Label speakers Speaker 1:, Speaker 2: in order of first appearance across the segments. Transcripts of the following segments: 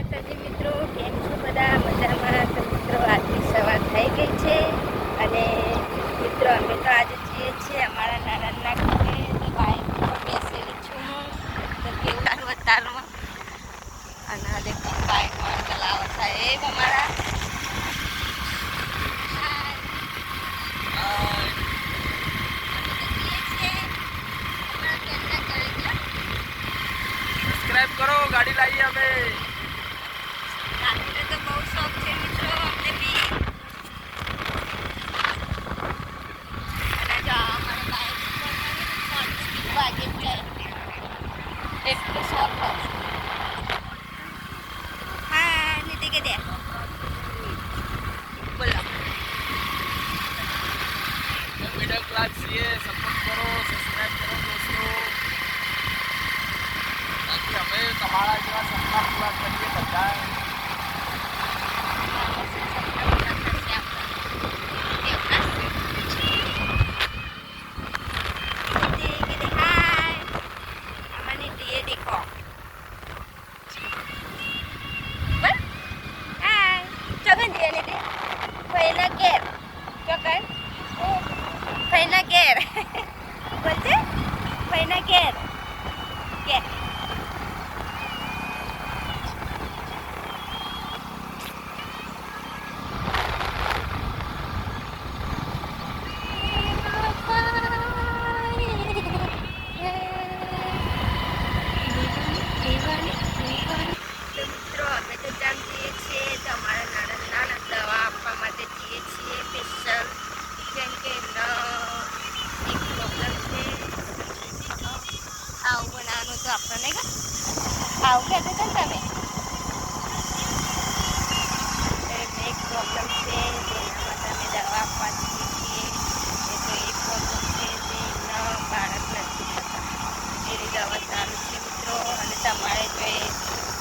Speaker 1: માતાજી મિત્રો, કેમ છો બધા? મજામાં? તો મિત્રો આજની સવાર થઈ ગઈ છે અને મિત્રો અમે તો આજે જઈએ છીએ અમારા નાના ઘરે. તો બાઇક પર બેસેલી છું હું, તો કેવું વતારમાં અને દેખો બાઇકમાં ચલાવો સાહેબ અમારા.
Speaker 2: સબસ્ક્રાઇબ કરો, ગાડી લાવીએ અમે.
Speaker 1: ગાડીનો તો બહુ શોખ છે મિત્રો અમને બી. અને જો અમારા બાઇક ઉપર વાગે જાય એટલો શોખ. હા નીતિ કે દે બોલો.
Speaker 2: મિડલ ક્લાસ છીએ, સપોર્ટ કરો, સબસ્ક્રાઇબ કરો દોસ્તો. બાકી અમે તમારા જેવા સપના પૂરા કરીએ બધા. તો આપણને આવું કહેતા હતા ને તમે એક પ્રોબ્લેમ છે જેના માટે અમે દવા આપવા જઈએ છીએ. એ તો એક પ્રોબ્લેમ છે જેના બાળક નથી થતા એની દવા ચાલુ છે મિત્રો. અને તમારે જો એ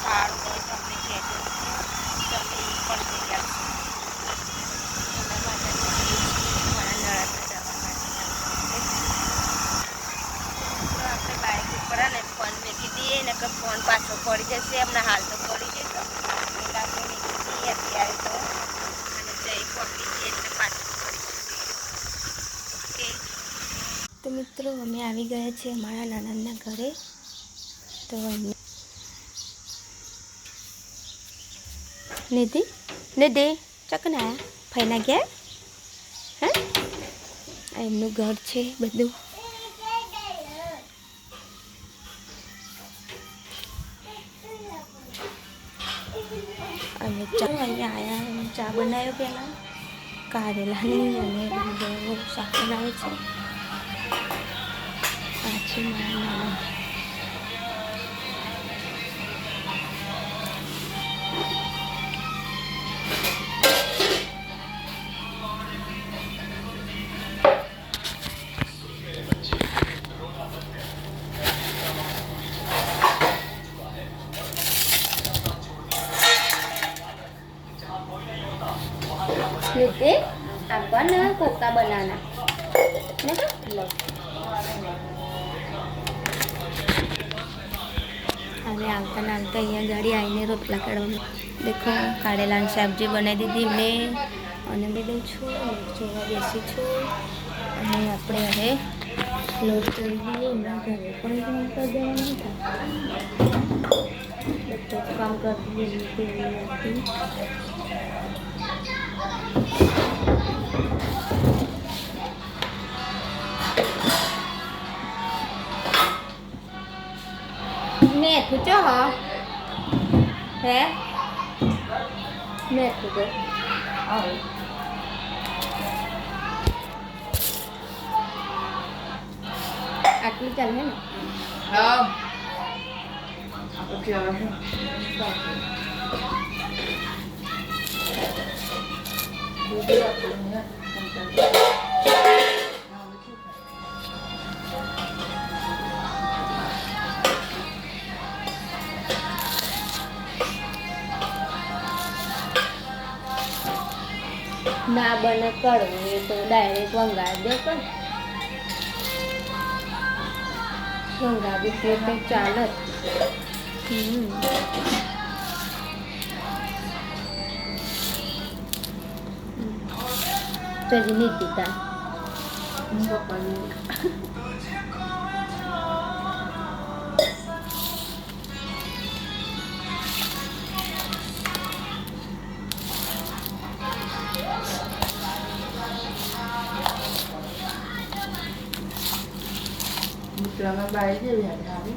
Speaker 2: સારું હોય તો અમને કહેજો, તમે એ પણ થઈ આપશો. એના માટે મારા નળકના દવા માટે આપણે બાઇક ઉપર ને ફોન મેકી દઈએ ને કે ફોન પાછો પડી જશે. હમણાં હાલ તો પડી જશે એટલે આપણે મેકી દઈએ અત્યારે તો. અને જઈ પકડી દઈએ એટલે પાછું પડી જશે. ઓકે તો મિત્રો અમે આવી ગયા છીએ અમારા નાનાના ઘરે. તો નિધિ નિધિ ચકના ફઈના ગયા હે. એમનું ઘર છે બધું. અને ચા અહીંયા આવ્યા, ચા બનાવ્યો પહેલાં કારેલાની અને બહુ શાક બનાવે છે. પાછી મારા નાના નીતિ આપણને કોફતા બનાવના ને હવે આવતા ના આવતા અહીંયા ગાડી આવીને રોટલા કાઢવા. દેખો કાઢેલાની સબ્જી બનાવી દીધી મેં અને બેઠું છું જોવા બેસી છું. અને આપણે હવે લોટ કરી દઈએ. એમના ઘરે પણ કામ કરી દેવાનું બધું કામ કરી દઈએ. મેથું ચો હે મેથું તો આટલું ચાલે ને. હા
Speaker 1: ના બને કડવું એ તો ડાયરેક્ટ વંગાળ દે. પણ વંગાળી દે તો ચાલે. ચોજી નીતિ તા
Speaker 2: મિત્રમાં બાઈ જેવી હતી આવી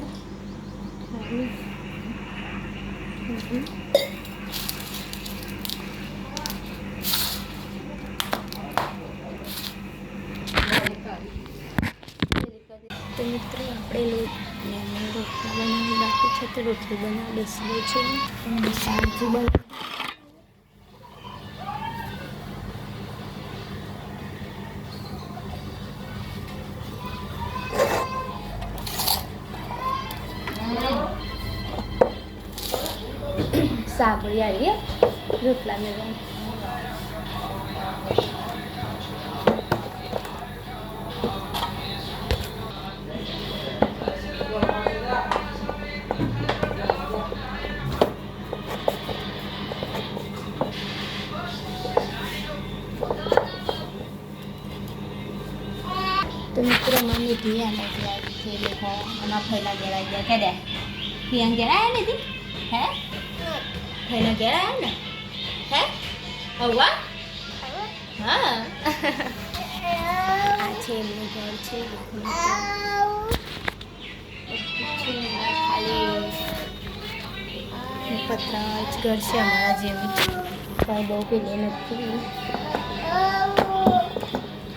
Speaker 1: તો મિત્રો આપણે લોટ અને અમે રોટલી બનાવી બાકી છે તો રોટલી બનાવી બેસી છે અને શાંતિ બને સાબરી આવી રોટલા મેળવવાનું તો મિત્રો મને ધીયા નથી આવી છે લોકો આમાં ફેલા ગેળાઈ ગયા કે દે ધીયા ગેળાયા નથી હે ફેલા ગેળાયા ને હે હવા હા આ છે એમનું ઘર છે ખાલી પતરા જ ઘર છે અમારા જેવું કાંઈ બહુ પેલું નથી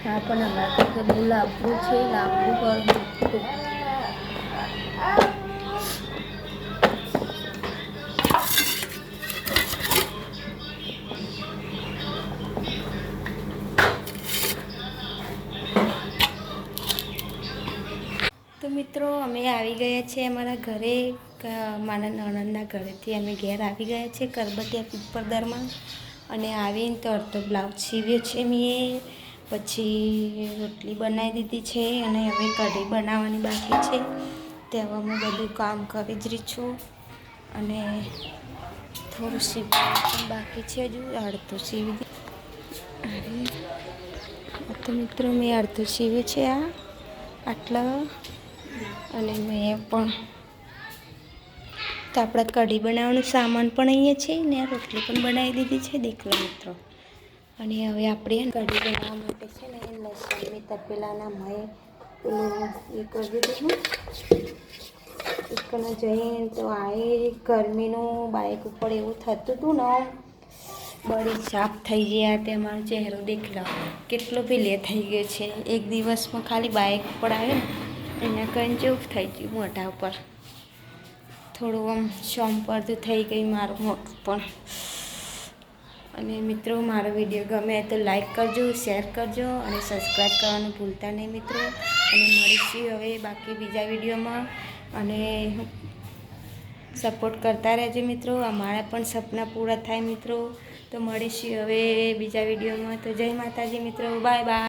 Speaker 1: હા પણ અમારે તો બહુ લાંબુ છે લાંબુ ઘર મોટું તો મિત્રો અમે આવી ગયા છીએ અમારા ઘરે મારા નણંદના ઘરેથી અમે ઘેર આવી ગયા છીએ કરબટિયા પીપરદરમાં અને આવીને તો અડધો બ્લાઉઝ સીવ્યો છે મેં પછી રોટલી બનાવી દીધી છે અને હવે કઢી બનાવવાની બાકી છે તે હવે હું બધું કામ કરી જ રહી છું અને થોડું સીવવાનું પણ બાકી છે હજુ અડધું સીવી દીધું તો મિત્રો મેં અડધું સીવ્યું છે આટલા અને મેં પણ તો આપણે કઢી બનાવવાનું સામાન પણ અહીંયા છે ને આ રોટલી પણ બનાવી દીધી છે દેખલો મિત્રો અને હવે આપણે કઢી બનાવવા માટે છે ને લસણ મેં તપેલાના મય એ કરી દીધું એકને જઈને તો આ ગરમીનું બાઇક ઉપર એવું થતું હતું ને બળી સાફ થઈ ગયા તે મારો ચહેરો દેખલો કેટલો પેલે થઈ ગયો છે એક દિવસમાં ખાલી બાઇક ઉપર આવે ને એના કંઈ જેવું થઈ ગયું મોઢા ઉપર થોડું આમ સોંપરતું થઈ ગઈ મારું મોઢું પણ અને મિત્રો મારો વિડીયો ગમે તો લાઈક કરજો શેર કરજો અને સબસ્ક્રાઈબ કરવાનું ભૂલતા નહીં મિત્રો અને મળીશું હવે બાકી બીજા વિડીયોમાં અને સપોર્ટ કરતા રહેજો મિત્રો અમારા પણ સપના પૂરા થાય મિત્રો તો મળીશું હવે બીજા વિડીયોમાં તો જય માતાજી મિત્રો બાય બાય.